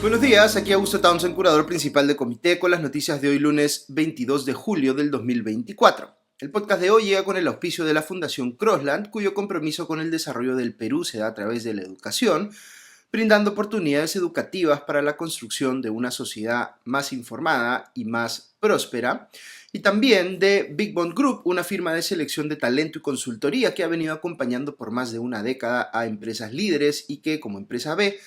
Buenos días, aquí Augusto Townsend, curador principal de Comité, con las noticias de hoy lunes 22 de julio del 2024. El podcast de hoy llega con el auspicio de la Fundación Crossland, cuyo compromiso con el desarrollo del Perú se da a través de la educación, brindando oportunidades educativas para la construcción de una sociedad más informada y más próspera, y también de Big Bond Group, una firma de selección de talento y consultoría que ha venido acompañando por más de una década a empresas líderes y que, como empresa B,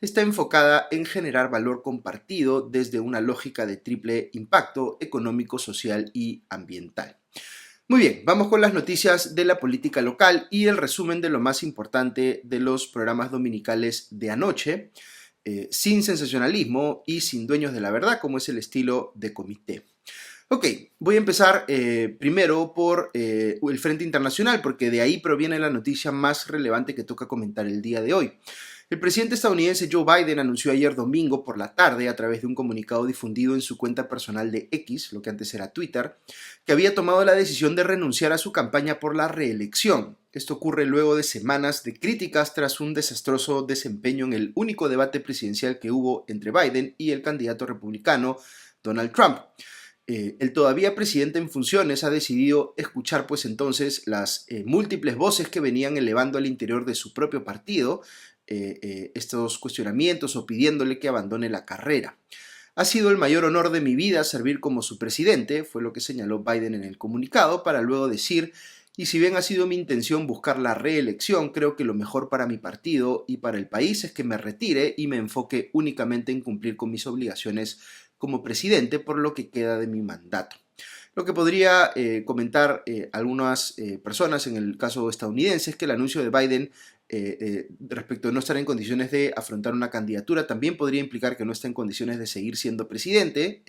está enfocada en generar valor compartido desde una lógica de triple impacto económico, social y ambiental. Muy bien, vamos con las noticias de la política local y el resumen de lo más importante de los programas dominicales de anoche, sin sensacionalismo y sin dueños de la verdad, como es el estilo de Comité. Ok, voy a empezar primero por el Frente Internacional, porque de ahí proviene la noticia más relevante que toca comentar el día de hoy. El presidente estadounidense Joe Biden anunció ayer domingo por la tarde, a través de un comunicado difundido en su cuenta personal de X, lo que antes era Twitter, que había tomado la decisión de renunciar a su campaña por la reelección. Esto ocurre luego de semanas de críticas tras un desastroso desempeño en el único debate presidencial que hubo entre Biden y el candidato republicano Donald Trump. El todavía presidente en funciones ha decidido escuchar pues entonces las múltiples voces que venían elevando al interior de su propio partido estos cuestionamientos o pidiéndole que abandone la carrera. Ha sido el mayor honor de mi vida servir como su presidente, fue lo que señaló Biden en el comunicado, para luego decir: y si bien ha sido mi intención buscar la reelección, creo que lo mejor para mi partido y para el país es que me retire y me enfoque únicamente en cumplir con mis obligaciones como presidente por lo que queda de mi mandato. Lo que podría comentar algunas personas en el caso estadounidense es que el anuncio de Biden respecto a no estar en condiciones de afrontar una candidatura también podría implicar que no está en condiciones de seguir siendo presidente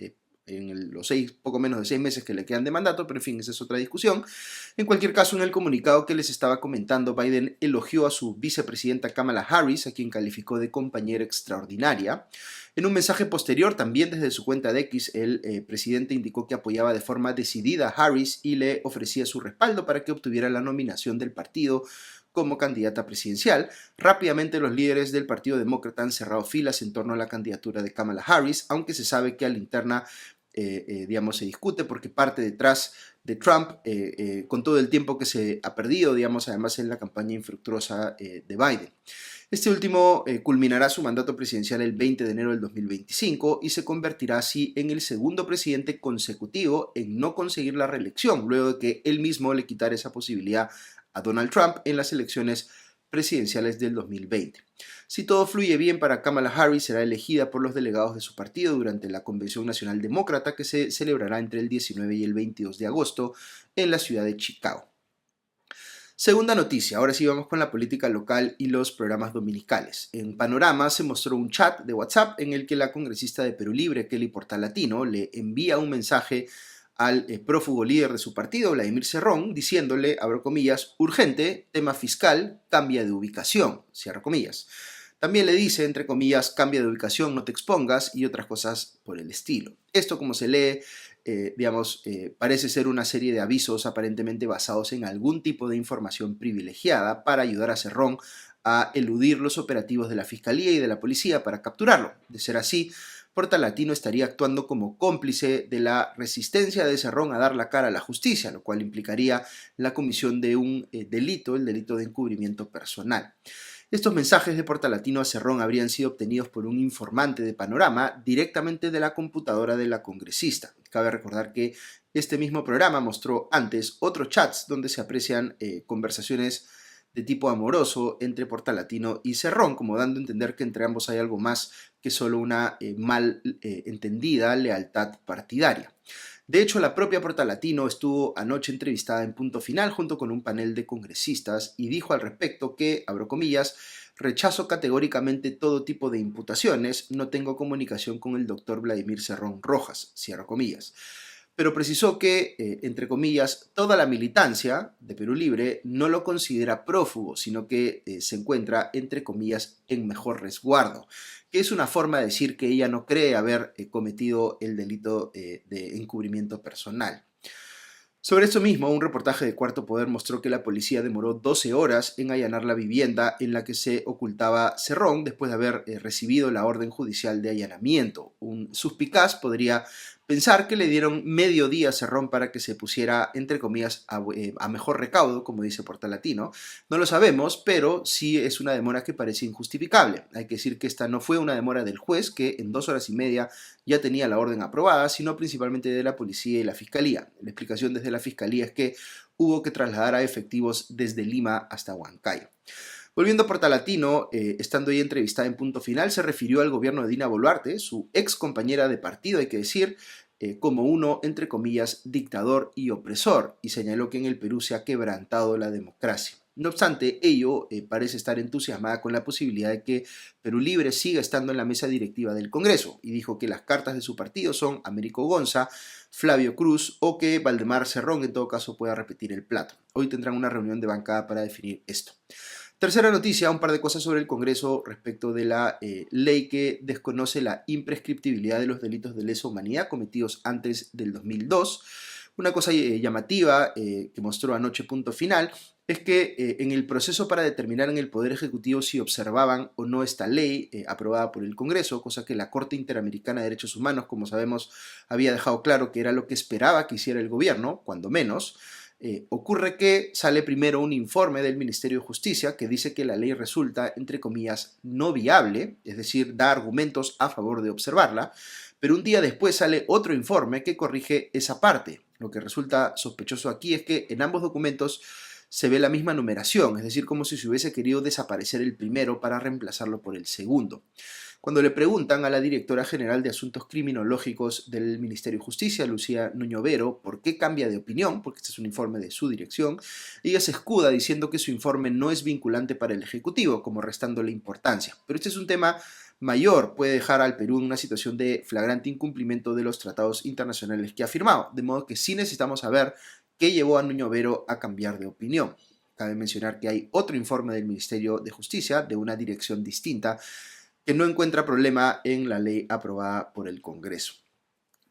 en los poco menos de 6 meses que le quedan de mandato, pero en fin, esa es otra discusión. En cualquier caso, en el comunicado que les estaba comentando, Biden elogió a su vicepresidenta Kamala Harris, a quien calificó de compañera extraordinaria. En un mensaje posterior, también desde su cuenta de X, el presidente indicó que apoyaba de forma decidida a Harris y le ofrecía su respaldo para que obtuviera la nominación del partido como candidata presidencial. Rápidamente los líderes del Partido Demócrata han cerrado filas en torno a la candidatura de Kamala Harris, aunque se sabe que a la interna se discute porque parte detrás de Trump con todo el tiempo que se ha perdido, además en la campaña infructuosa de Biden. Este último culminará su mandato presidencial el 20 de enero del 2025 y se convertirá así en el segundo presidente consecutivo en no conseguir la reelección, luego de que él mismo le quitara esa posibilidad a Donald Trump en las elecciones presidenciales del 2020. Si todo fluye bien para Kamala Harris, será elegida por los delegados de su partido durante la Convención Nacional Demócrata que se celebrará entre el 19 y el 22 de agosto en la ciudad de Chicago. Segunda noticia, ahora sí vamos con la política local y los programas dominicales. En Panorama se mostró un chat de WhatsApp en el que la congresista de Perú Libre, Kelly Portalatino, le envía un mensaje al prófugo líder de su partido, Vladimir Cerrón, diciéndole, abro comillas, urgente, tema fiscal, cambia de ubicación, cierro comillas. También le dice, entre comillas, cambia de ubicación, no te expongas y otras cosas por el estilo. Esto, como se lee, parece ser una serie de avisos aparentemente basados en algún tipo de información privilegiada para ayudar a Cerrón a eludir los operativos de la Fiscalía y de la Policía para capturarlo. De ser así, Portalatino estaría actuando como cómplice de la resistencia de Cerrón a dar la cara a la justicia, lo cual implicaría la comisión de un delito, el delito de encubrimiento personal. Estos mensajes de Portalatino a Cerrón habrían sido obtenidos por un informante de Panorama directamente de la computadora de la congresista. Cabe recordar que este mismo programa mostró antes otros chats donde se aprecian conversaciones de tipo amoroso entre Portalatino y Cerrón, como dando a entender que entre ambos hay algo más que solo una mal entendida lealtad partidaria. De hecho, la propia Portalatino estuvo anoche entrevistada en Punto Final junto con un panel de congresistas y dijo al respecto que, abro comillas, rechazo categóricamente todo tipo de imputaciones, no tengo comunicación con el doctor Vladimir Cerrón Rojas, cierro comillas. Pero precisó que, entre comillas, toda la militancia de Perú Libre no lo considera prófugo, sino que se encuentra, entre comillas, en mejor resguardo, que es una forma de decir que ella no cree haber cometido el delito de encubrimiento personal. Sobre esto mismo, un reportaje de Cuarto Poder mostró que la policía demoró 12 horas en allanar la vivienda en la que se ocultaba Cerrón después de haber recibido la orden judicial de allanamiento. Un suspicaz podría pensar que le dieron medio día a Cerrón para que se pusiera, entre comillas, a mejor recaudo, como dice Portal Latino. No lo sabemos, pero sí es una demora que parece injustificable. Hay que decir que esta no fue una demora del juez, que en 2 horas y media ya tenía la orden aprobada, sino principalmente de la policía y la fiscalía. La explicación desde la fiscalía es que hubo que trasladar a efectivos desde Lima hasta Huancayo. Volviendo a Portalatino, estando ahí entrevistada en Punto Final, se refirió al gobierno de Dina Boluarte, su ex compañera de partido, hay que decir, como uno, entre comillas, dictador y opresor, y señaló que en el Perú se ha quebrantado la democracia. No obstante, ello parece estar entusiasmada con la posibilidad de que Perú Libre siga estando en la mesa directiva del Congreso, y dijo que las cartas de su partido son Américo Gonza, Flavio Cruz o que Valdemar Cerrón en todo caso pueda repetir el plato. Hoy tendrán una reunión de bancada para definir esto. Tercera noticia, un par de cosas sobre el Congreso respecto de la ley que desconoce la imprescriptibilidad de los delitos de lesa humanidad cometidos antes del 2002. Una cosa llamativa que mostró anoche Punto Final es que en el proceso para determinar en el Poder Ejecutivo si observaban o no esta ley aprobada por el Congreso, cosa que la Corte Interamericana de Derechos Humanos, como sabemos, había dejado claro que era lo que esperaba que hiciera el gobierno, cuando menos. Ocurre que sale primero un informe del Ministerio de Justicia que dice que la ley resulta, entre comillas, no viable, es decir, da argumentos a favor de observarla, pero un día después sale otro informe que corrige esa parte. Lo que resulta sospechoso aquí es que en ambos documentos se ve la misma numeración, es decir, como si se hubiese querido desaparecer el primero para reemplazarlo por el segundo. Cuando le preguntan a la directora general de Asuntos Criminológicos del Ministerio de Justicia, Lucía Nuño Vero, por qué cambia de opinión, porque este es un informe de su dirección, ella se escuda diciendo que su informe no es vinculante para el Ejecutivo, como restándole importancia. Pero este es un tema mayor, puede dejar al Perú en una situación de flagrante incumplimiento de los tratados internacionales que ha firmado, de modo que sí necesitamos saber qué llevó a Nuño Vero a cambiar de opinión. Cabe mencionar que hay otro informe del Ministerio de Justicia, de una dirección distinta, que no encuentra problema en la ley aprobada por el Congreso.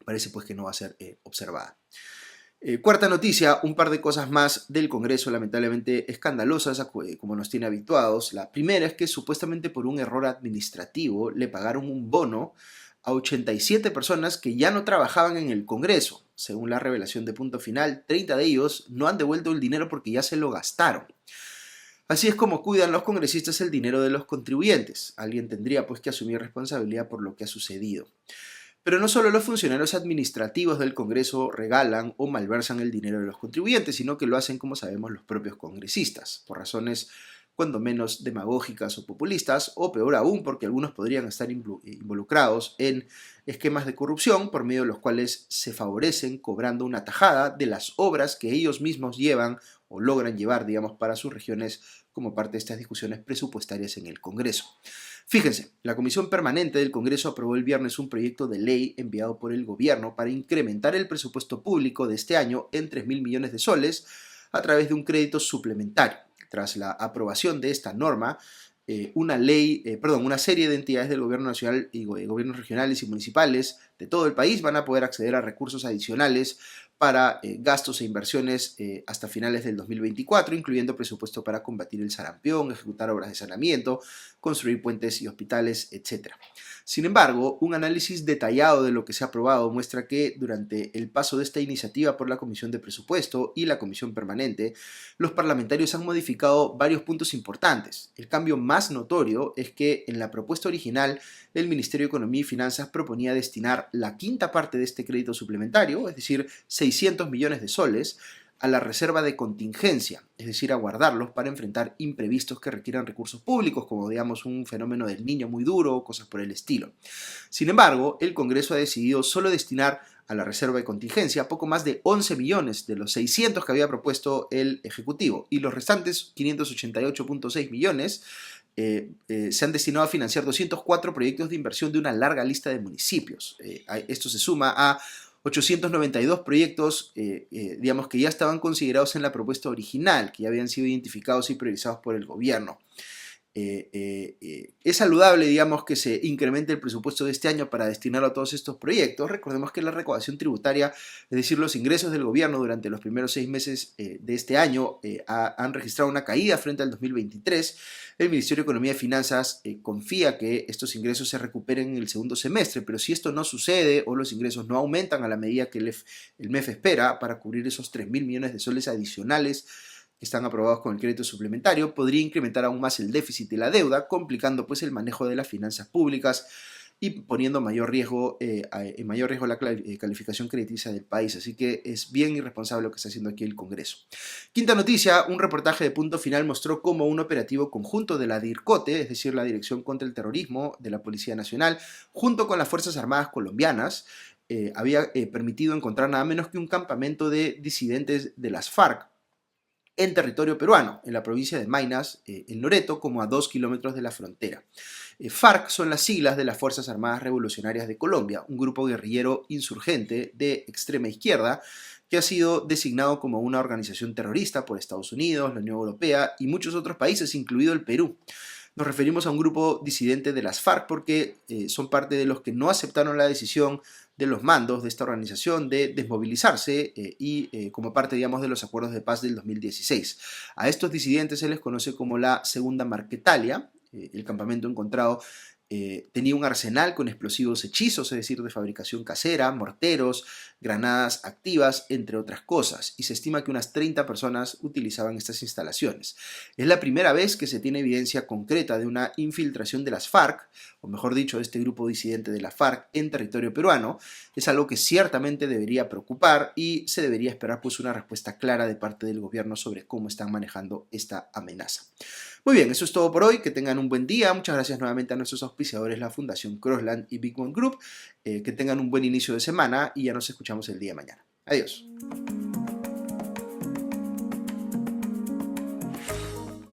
Parece pues que no va a ser observada. Cuarta noticia, un par de cosas más del Congreso, lamentablemente escandalosas, como nos tiene habituados. La primera es que supuestamente por un error administrativo le pagaron un bono a 87 personas que ya no trabajaban en el Congreso. Según la revelación de Punto Final, 30 de ellos no han devuelto el dinero porque ya se lo gastaron. Así es como cuidan los congresistas el dinero de los contribuyentes. Alguien tendría pues que asumir responsabilidad por lo que ha sucedido. Pero no solo los funcionarios administrativos del Congreso regalan o malversan el dinero de los contribuyentes, sino que lo hacen, como sabemos, los propios congresistas, por razones cuando menos demagógicas o populistas, o peor aún, porque algunos podrían estar involucrados en esquemas de corrupción por medio de los cuales se favorecen cobrando una tajada de las obras que ellos mismos llevan o logran llevar, digamos, para sus regiones como parte de estas discusiones presupuestarias en el Congreso. Fíjense, la Comisión Permanente del Congreso aprobó el viernes un proyecto de ley enviado por el gobierno para incrementar el presupuesto público de este año en 3.000 millones de soles a través de un crédito suplementario. Tras la aprobación de esta norma, una serie de entidades del gobierno nacional y gobiernos regionales y municipales de todo el país van a poder acceder a recursos adicionales para gastos e inversiones hasta finales del 2024, incluyendo presupuesto para combatir el sarampión, ejecutar obras de saneamiento, construir puentes y hospitales, etc. Sin embargo, un análisis detallado de lo que se ha aprobado muestra que durante el paso de esta iniciativa por la Comisión de Presupuesto y la Comisión Permanente, los parlamentarios han modificado varios puntos importantes. El cambio más notorio es que en la propuesta original el Ministerio de Economía y Finanzas proponía destinar la quinta parte de este crédito suplementario, es decir, 600 millones de soles, a la reserva de contingencia, es decir, a guardarlos para enfrentar imprevistos que requieran recursos públicos, como digamos un fenómeno del Niño muy duro o cosas por el estilo. Sin embargo, el Congreso ha decidido solo destinar a la reserva de contingencia poco más de 11 millones de los 600 que había propuesto el Ejecutivo, y los restantes 588.6 millones se han destinado a financiar 204 proyectos de inversión de una larga lista de municipios. Esto se suma a 892 proyectos, digamos, que ya estaban considerados en la propuesta original, que ya habían sido identificados y priorizados por el gobierno. Es saludable, digamos, que se incremente el presupuesto de este año para destinarlo a todos estos proyectos. Recordemos que la recaudación tributaria, es decir, los ingresos del gobierno durante los primeros 6 meses de este año han registrado una caída frente al 2023. El Ministerio de Economía y Finanzas confía que estos ingresos se recuperen en el segundo semestre, pero si esto no sucede o los ingresos no aumentan a la medida que el MEF espera para cubrir esos 3.000 millones de soles adicionales que están aprobados con el crédito suplementario, podría incrementar aún más el déficit y la deuda, complicando pues el manejo de las finanzas públicas y poniendo en mayor riesgo la calificación crediticia del país. Así que es bien irresponsable lo que está haciendo aquí el Congreso. Quinta noticia, un reportaje de Punto Final mostró cómo un operativo conjunto de la DIRCOTE, es decir, la Dirección contra el Terrorismo de la Policía Nacional, junto con las Fuerzas Armadas colombianas, había permitido encontrar nada menos que un campamento de disidentes de las FARC en territorio peruano, en la provincia de Maynas, en Loreto, como a 2 kilómetros de la frontera. FARC son las siglas de las Fuerzas Armadas Revolucionarias de Colombia, un grupo guerrillero insurgente de extrema izquierda que ha sido designado como una organización terrorista por Estados Unidos, la Unión Europea y muchos otros países, incluido el Perú. Nos referimos a un grupo disidente de las FARC porque son parte de los que no aceptaron la decisión de los mandos de esta organización de desmovilizarse como parte, digamos, de los acuerdos de paz del 2016. A estos disidentes se les conoce como la Segunda Marquetalia. El campamento encontrado tenía un arsenal con explosivos hechizos, es decir, de fabricación casera, morteros, granadas activas, entre otras cosas, y se estima que unas 30 personas utilizaban estas instalaciones. Es la primera vez que se tiene evidencia concreta de una infiltración de las FARC, o mejor dicho, de este grupo disidente de la FARC en territorio peruano. Es algo que ciertamente debería preocupar y se debería esperar pues una respuesta clara de parte del gobierno sobre cómo están manejando esta amenaza. Muy bien, eso es todo por hoy. Que tengan un buen día. Muchas gracias nuevamente a nuestros auspiciadores, la Fundación Crossland y Big One Group. Que tengan un buen inicio de semana y ya nos escuchamos el día de mañana. Adiós.